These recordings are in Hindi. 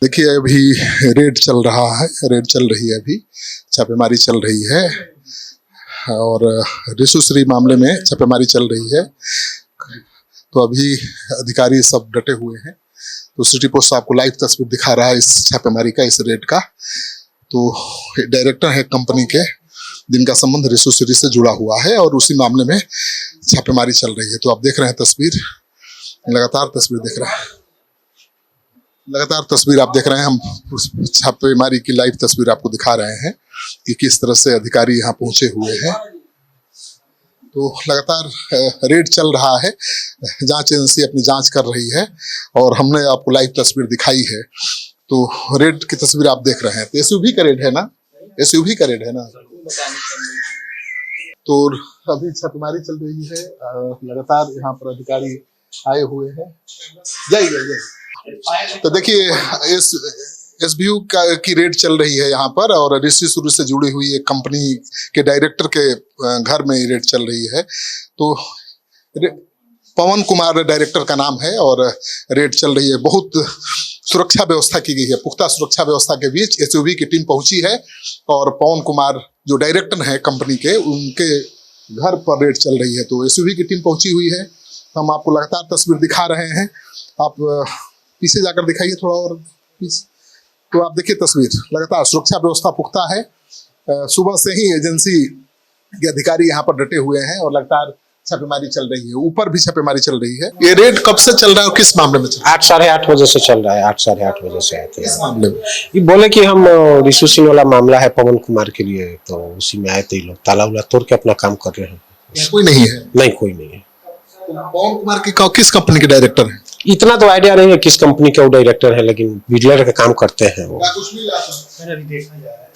देखिए अभी रेड चल रहा है, रेड चल रही है, अभी छापेमारी चल रही है और रिसुश्री मामले में छापेमारी चल रही है। तो अभी अधिकारी सब डटे हुए हैं। तो सिटी पोस्ट आपको लाइव तस्वीर दिखा रहा है इस छापेमारी का, इस रेड का। तो डायरेक्टर है कंपनी के जिनका संबंध रिसुश्री से जुड़ा हुआ है और उसी मामले में छापेमारी चल रही है। तो आप देख रहे हैं तस्वीर, लगातार तस्वीर देख रहे हैं, लगातार तस्वीर आप देख रहे हैं। हम छापेमारी की लाइव तस्वीर आपको दिखा रहे हैं कि किस तरह से अधिकारी यहाँ पहुंचे हुए हैं। तो लगातार रेड चल रहा है, जांच एजेंसी अपनी जांच कर रही है और हमने आपको लाइव तस्वीर दिखाई है। तो रेड की तस्वीर आप देख रहे हैं। तो एसयूवी का रेड है ना, एसयूवी का रेड है ना। तो अभी छापेमारी चल रही है, लगातार यहाँ पर अधिकारी आए हुए हैं। जाइए। तो देखिए इस एसबीयू की रेड चल रही है यहाँ पर और रिसुश्री से जुड़ी हुई एक कंपनी के डायरेक्टर के घर में रेड चल रही है। तो पवन कुमार डायरेक्टर का नाम है और रेड चल रही है। बहुत सुरक्षा व्यवस्था की गई है, पुख्ता सुरक्षा व्यवस्था के बीच एसयूवी की टीम पहुंची है और पवन कुमार जो डायरेक्टर है कंपनी के, उनके घर पर रेड चल रही है। तो एसयूवी की टीम पहुंची हुई है। हम आपको लगातार तस्वीर दिखा रहे हैं। आप पीछे जाकर दिखाइए थोड़ा और पीछे। तो आप देखिए तस्वीर, लगातार सुरक्षा व्यवस्था पुख्ता है। सुबह से ही एजेंसी के अधिकारी यहाँ पर डटे हुए हैं और लगातार छापेमारी चल रही है। ऊपर भी छापेमारी चल रही है। ये रेड कब से चल रहा है और किस मामले में चल रहा है? 8 साढ़े 8 बजे से चल रहा है। 8 साढ़े 8 बजे से आए थे। किस मामले में? ये बोले कि हम रिसुश्री वाला मामला है पवन कुमार के लिए, तो उसी में आए थे। लोग ताला उला तोड़ के अपना काम कर रहे हैं। कोई नहीं है? नहीं, कोई नहीं है। पवन कुमार की किस कंपनी के डायरेक्टर है? इतना तो आइडिया नहीं है किस कंपनी के वो डायरेक्टर है, लेकिन बिल्डर का काम करते हैं वो।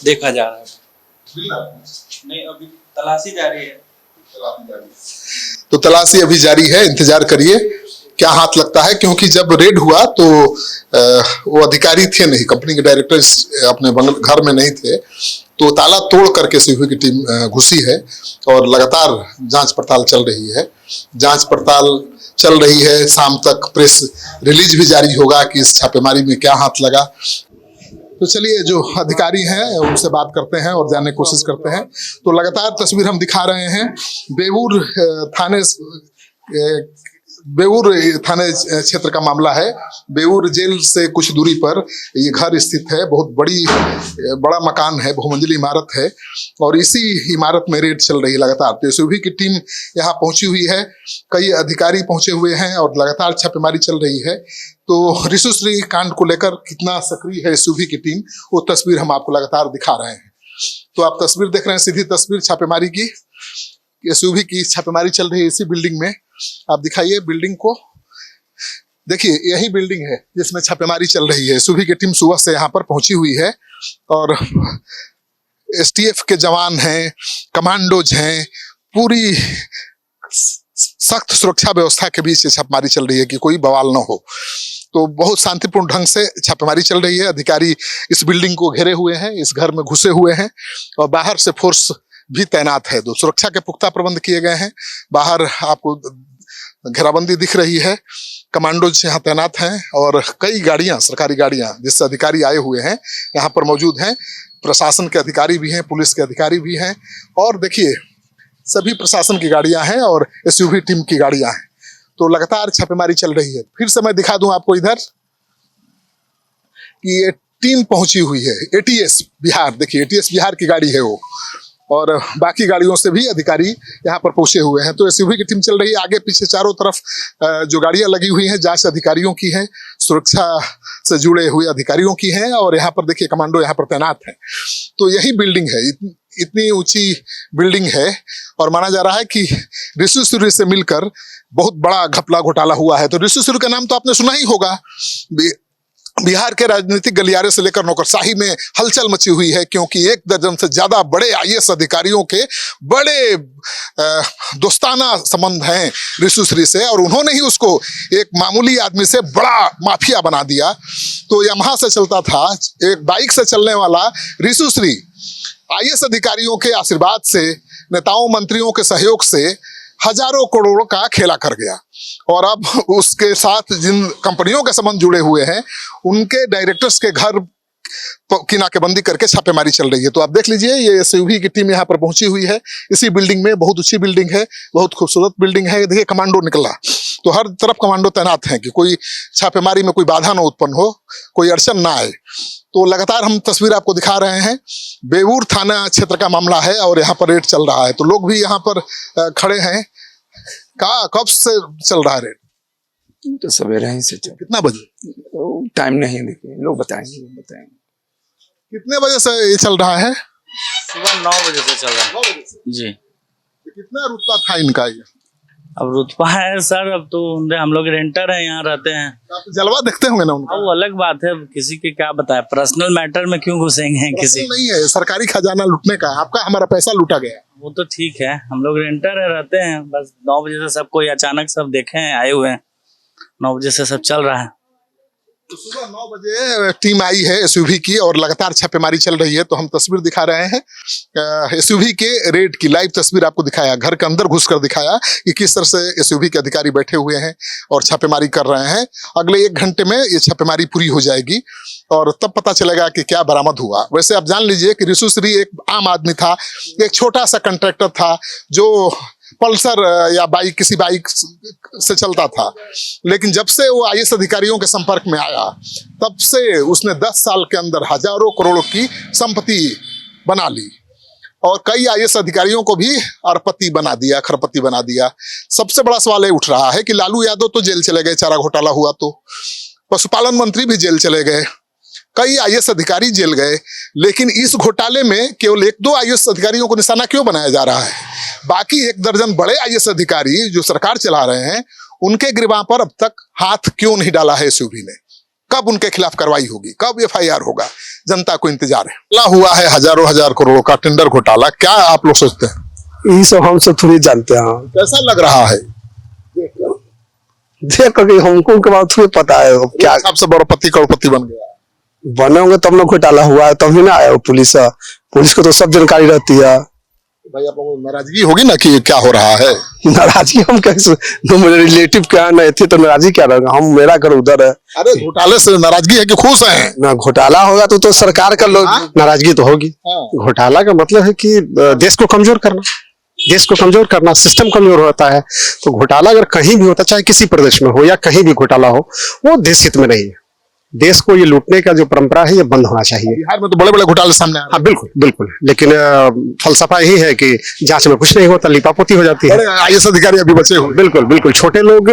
देखा जा रहा है। नहीं, अभी तलाशी जारी है। तो तलाशी अभी जारी है, इंतजार करिए क्या हाथ लगता है। क्योंकि जब रेड हुआ तो वो अधिकारी थे नहीं, कंपनी के डायरेक्टर अपने घर में नहीं थे। तो ताला तोड़ करके एसयूवी की टीम घुसी है और लगातार जांच पड़ताल चल रही है। जांच पड़ताल चल रही है, शाम तक प्रेस रिलीज भी जारी होगा कि इस छापेमारी में क्या हाथ लगा। तो चलिए जो अधिकारी हैं उनसे बात करते हैं और जानने की कोशिश करते हैं। तो लगातार तस्वीर हम दिखा रहे हैं। बेऊर थाने क्षेत्र का मामला है। बेऊर जेल से कुछ दूरी पर ये घर स्थित है। बहुत बड़ा मकान है, बहुमंजिली इमारत है और इसी इमारत में रेड चल रही है लगातार। तो एसयूवी की टीम यहाँ पहुंची हुई है, कई अधिकारी पहुंचे हुए हैं और लगातार छापेमारी चल रही है। तो रिसुश्री कांड को लेकर कितना सक्रिय है एसयूवी की टीम, वो तस्वीर हम आपको लगातार दिखा रहे हैं। तो आप तस्वीर देख रहे हैं, सीधी तस्वीर छापेमारी की। एसयूवी की छापेमारी चल रही है इसी बिल्डिंग में। आप दिखाइए बिल्डिंग को। देखिए यही बिल्डिंग है जिसमें छापेमारी चल रही है। एसयूवी की टीम सुबह से यहाँ पर पहुंची हुई है और एसटीएफ के जवान हैं, कमांडोज हैं, पूरी सख्त सुरक्षा व्यवस्था के बीच छापेमारी चल रही है कि कोई बवाल न हो। तो बहुत शांतिपूर्ण ढंग से छापेमारी चल रही है। अधिकारी इस बिल्डिंग को घेरे हुए हैं, इस घर में घुसे हुए हैं और बाहर से फोर्स भी तैनात है। तो सुरक्षा के पुख्ता प्रबंध किए गए हैं। बाहर आपको घेराबंदी दिख रही है, कमांडोज यहाँ तैनात हैं और कई गाड़ियां, सरकारी गाड़ियां जिससे अधिकारी आए हुए हैं यहाँ पर मौजूद हैं। प्रशासन के अधिकारी भी हैं, पुलिस के अधिकारी भी हैं और देखिए सभी प्रशासन की गाड़ियां हैं और एसयूवी टीम की गाड़ियां हैं। तो लगातार छापेमारी चल रही है। फिर से मैं दिखा दूं आपको इधर कि ये टीम पहुंची हुई है एटीएस बिहार। देखिए एटीएस बिहार की गाड़ी है वो और बाकी गाड़ियों से भी अधिकारी यहाँ पर पहुंचे हुए हैं। तो एसयूवी की टीम चल रही है। आगे पीछे चारों तरफ जो गाड़ियां लगी हुई हैं जांच अधिकारियों की हैं, सुरक्षा से जुड़े हुए अधिकारियों की हैं और यहाँ पर देखिए कमांडो यहाँ पर तैनात है। तो यही बिल्डिंग है, इतनी ऊंची बिल्डिंग है और माना जा रहा है कि रिसुश्री से मिलकर बहुत बड़ा घपला घोटाला हुआ है। तो रिसुश्री का नाम तो आपने सुना ही होगा। बिहार के राजनीतिक गलियारे से लेकर नौकरशाही में हलचल मची हुई है, क्योंकि 1 दर्जन से ज्यादा बड़े आईएएस अधिकारियों के बड़े दोस्ताना संबंध हैं रिसुश्री से और उन्होंने ही उसको एक मामूली आदमी से बड़ा माफिया बना दिया। तो यमहा से चलता था, एक बाइक से चलने वाला रिसुश्री आईएएस अधिकारियों के आशीर्वाद से, नेताओं मंत्रियों के सहयोग से हजारों करोड़ों का खेला कर गया। और अब उसके साथ जिन कंपनियों के संबंध जुड़े हुए हैं उनके डायरेक्टर्स के घर की नाकेबंदी करके छापेमारी चल रही है। तो आप देख लीजिए, ये एसयूवी की टीम यहाँ पर पहुंची हुई है इसी बिल्डिंग में। बहुत ऊंची बिल्डिंग है, बहुत खूबसूरत बिल्डिंग है। देखिए कमांडो निकला, तो हर तरफ कमांडो तैनात हैं कि कोई छापेमारी में कोई बाधा ना उत्पन्न हो, कोई अड़चन ना आए। तो लगातार हम तस्वीर आपको दिखा रहे हैं। बेऊर थाना क्षेत्र का मामला है और यहाँ पर रेड चल रहा है। तो लोग भी यहाँ पर खड़े हैं। कब से चल रहा है रेड? तो सवेरे ही से चल। कितना बजे? टाइम नहीं देखिए, लोग बताएंगे। कितने बजे से ये चल रहा है? सुबह 9 बजे से चल रहा है। 9 बजे से। जी। कितना रुतबा था इनका ये? अब रुतबा है सर, अब तो हम लोग रेंटर हैं, यहाँ रहते हैं। आप जलवा देखते होंगे ना उनका? वो अलग बात है, किसी के क्या बताए, पर्सनल मैटर में क्यों घुसेंगे किसी। नहीं है, सरकारी खजाना लूटने का, आपका हमारा पैसा लूटा गया। वो तो ठीक है, हम लोग रेंटर है, रहते हैं। बस 9 बजे से सब कोई अचानक सब देखे हैं, आए हुए हैं। 9 बजे से सब चल रहा है। तो सुबह 9 बजे टीम आई है एसयूवी की और लगातार छापेमारी चल रही है। तो हम तस्वीर दिखा रहे हैं एसयूवी के रेड की। लाइव तस्वीर आपको दिखाया, घर के अंदर घुसकर दिखाया कि किस तरह से एसयूवी के अधिकारी बैठे हुए हैं और छापेमारी कर रहे हैं। अगले 1 घंटे में ये छापेमारी पूरी हो जाएगी और तब पता चलेगा कि क्या बरामद हुआ। वैसे आप जान लीजिए कि रिशु श्री एक आम आदमी था, एक छोटा सा कंट्रैक्टर था जो पल्सर या बाइक, किसी बाइक से चलता था। लेकिन जब से वो आईएएस अधिकारियों के संपर्क में आया तब से उसने 10 साल के अंदर हजारों करोड़ों की संपत्ति बना ली और कई आईएएस अधिकारियों को भी अरबपति बना दिया, खरबपति बना दिया। सबसे बड़ा सवाल ये उठ रहा है कि लालू यादव तो जेल चले गए, चारा घोटाला हुआ तो, पशुपालन मंत्री भी जेल चले गए, कई आईएएस अधिकारी जेल गए। लेकिन इस घोटाले में केवल 1-2 आईएएस अधिकारियों को निशाना क्यों बनाया जा रहा है? बाकी 1 दर्जन बड़े आईएएस अधिकारी जो सरकार चला रहे हैं उनके गिरबां पर अब तक हाथ क्यों नहीं डाला है एसयूवी ने? कब उनके खिलाफ कार्रवाई होगी, कब एफआईआर होगा? जनता को इंतजार है। घोटाला हुआ है हजारों हजार करोड़ों का टेंडर घोटाला, क्या आप लोग सोचते हैं? ये सब हम सब थोड़ी जानते हैं। कैसा लग रहा है? देख के हमको के बाद थोड़ी पता है क्या सबसे बड़ोपति करोड़पति बन गया। बने होंगे तब ना घोटाला हुआ है, तभी ना आया पुलिस को तो सब जानकारी रहती है। भाई आप लोगों को नाराजगी होगी ना कि क्या हो रहा है? नाराजगी हम कैसे, मेरे रिलेटिव क्या है ना थे तो नाराजगी क्या रहेगा? हम, मेरा घर उधर है। अरे घोटाले से नाराजगी है कि खुश हैं? ना घोटाला होगा तो सरकार का लोग नाराजगी तो होगी। घोटाला का मतलब है कि देश को कमजोर करना, देश को कमजोर करना, सिस्टम कमजोर होता है। तो घोटाला अगर कहीं भी होता, चाहे किसी प्रदेश में हो या कहीं भी घोटाला हो, वो देश हित में नहीं है। देश को ये लूटने का जो परंपरा है ये बंद होना चाहिए। बिहार में तो बड़े बड़े घोटाले सामने आ रहे हैं। हाँ बिल्कुल बिल्कुल, लेकिन फलसफा यही है कि जांच में कुछ नहीं होता, लिपापोती हो जाती है। बड़े आईएएस अधिकारी अभी बचे हुए। बिल्कुल बिल्कुल, छोटे लोग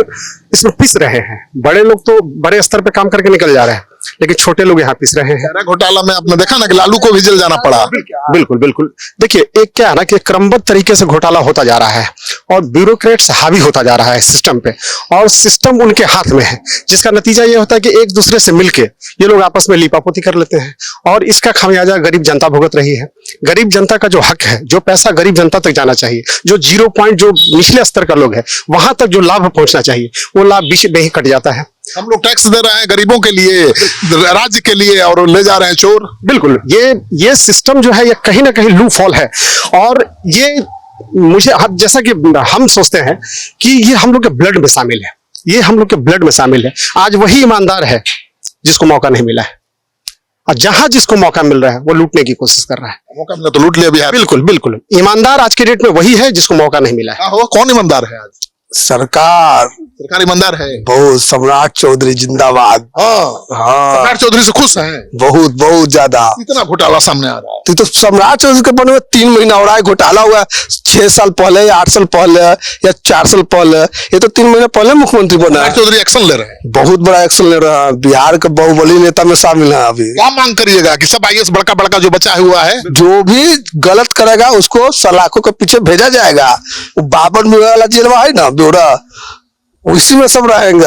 इसमें पिस रहे हैं, बड़े लोग तो बड़े स्तर पे काम करके निकल जा रहे हैं, लेकिन छोटे लोग यहाँ पिस रहे हैं। चारा घोटाला में आपने देखा ना कि लालू को भी जेल जाना पड़ा। बिल्कुल बिल्कुल, देखिए एक क्या है ना कि क्रमबद्ध तरीके से घोटाला होता जा रहा है और ब्यूरोक्रेट्स हावी होता जा रहा है सिस्टम पे, और सिस्टम उनके हाथ में है, जिसका नतीजा ये होता है कि एक दूसरे से मिलके ये लोग आपस में लिपापोती कर लेते हैं और इसका खामियाजा गरीब जनता भुगत रही है। गरीब जनता का जो हक है, जो पैसा गरीब जनता तक जाना चाहिए, जो 0 पॉइंट जो निचले स्तर का लोग है वहां तक जो लाभ पहुंचना चाहिए, वो लाभ बीच में ही कट जाता है। हम लोग टैक्स दे रहे हैं गरीबों के लिए, राज्य के लिए, और ले जा रहे हैं चोर। बिल्कुल, ये सिस्टम जो है ये कहीं ना कहीं लूप हॉल है और ये मुझे जैसा कि हम सोचते हैं कि ये हम लोग के ब्लड में शामिल है, ये हम लोग के ब्लड में शामिल है। आज वही ईमानदार है जिसको मौका नहीं मिला है, और जहां जिसको मौका मिल रहा है वो लूटने की कोशिश कर रहा है। मौका मिला तो लूट लिया बिहार। बिल्कुल बिल्कुल, ईमानदार आज के डेट में वही है जिसको मौका नहीं मिला है। कौन ईमानदार है आज? सरकार ईमानदार है बहुत। सम्राट चौधरी जिंदाबाद। हाँ, सम्राट चौधरी से खुश हैं? बहुत बहुत ज्यादा। इतना घोटाला सामने आ रहा है। तो सम्राट चौधरी के बने हुए 3 महीना हो रहा है, घोटाला हुआ 6 साल पहले या 8 साल पहले या 4 साल पहले, ये तो 3 महीने पहले मुख्यमंत्री बना है। चौधरी एक्शन ले रहे हैं, बहुत बड़ा एक्शन ले रहा है, बिहार का बाहुबली नेता में शामिल है। अभी क्या मांग करिएगा कि सब आईएएस बड़का बड़का जो बचा हुआ है, जो भी गलत करेगा उसको सलाखों के पीछे भेजा जाएगा। वो बाबर वाला जेलवा है ना ब्यौरा, उसी में सब रहेंगे।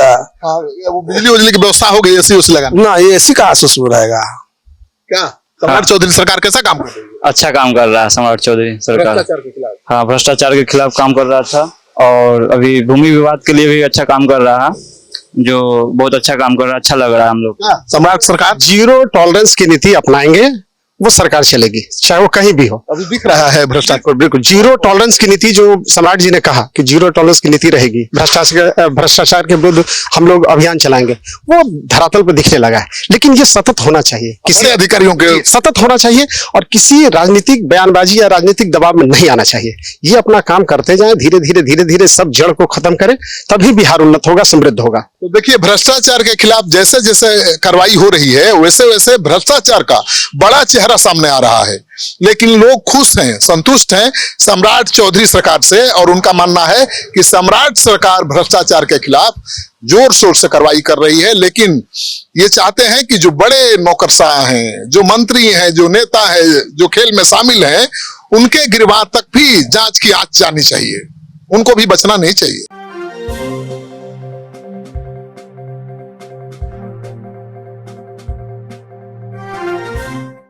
वो बिजली उजली की व्यवस्था हो गई, एसी उसी लगा ना, ये एसी का आसूस में रहेगा। क्या सम्राट चौधरी सरकार कैसा काम कर रही है? अच्छा काम कर रहा है सम्राट चौधरी सरकार। भ्रष्टाचार के खिलाफ। हाँ, भ्रष्टाचार के खिलाफ काम कर रहा था और अभी भूमि विवाद के लिए भी अच्छा काम कर रहा है, जो बहुत अच्छा काम कर रहा है, अच्छा लग रहा है हम लोग। सम्राट सरकार 0 टॉलरेंस की नीति अपनाएंगे, वो सरकार चलेगी, चाहे वो कहीं भी हो। अभी दिख रहा है भ्रष्टाचार। बिल्कुल बिल्कुल, जीरो टॉलरेंस की नीति जो सम्राट जी ने कहा कि जीरो टॉलरेंस की नीति रहेगी, भ्रष्टाचार के विरुद्ध हम लोग अभियान चलाएंगे, वो धरातल पर दिखने लगा है। लेकिन ये सतत होना चाहिए, किसी बड़े अधिकारियों के सतत होना चाहिए और किसी राजनीतिक बयानबाजी या राजनीतिक दबाव में नहीं आना चाहिए। ये अपना काम करते जाएं, धीरे धीरे सब जड़ को खत्म करें, तभी बिहार उन्नत होगा, समृद्ध होगा। तो देखिए, भ्रष्टाचार के खिलाफ जैसे जैसे कार्रवाई हो रही है वैसे वैसे भ्रष्टाचार का बड़ा चेहरा सामने आ रहा है, लेकिन लोग खुश हैं, संतुष्ट हैं सम्राट चौधरी सरकार से, और उनका मानना है कि सम्राट सरकार भ्रष्टाचार के खिलाफ जोर शोर से कार्रवाई कर रही है। लेकिन ये चाहते हैं कि जो बड़े नौकरशाह हैं, जो मंत्री हैं, जो नेता हैं, जो खेल में शामिल हैं, उनके गिरबान तक भी जांच की आंच जानी चाहिए, उनको भी बचना नहीं चाहिए।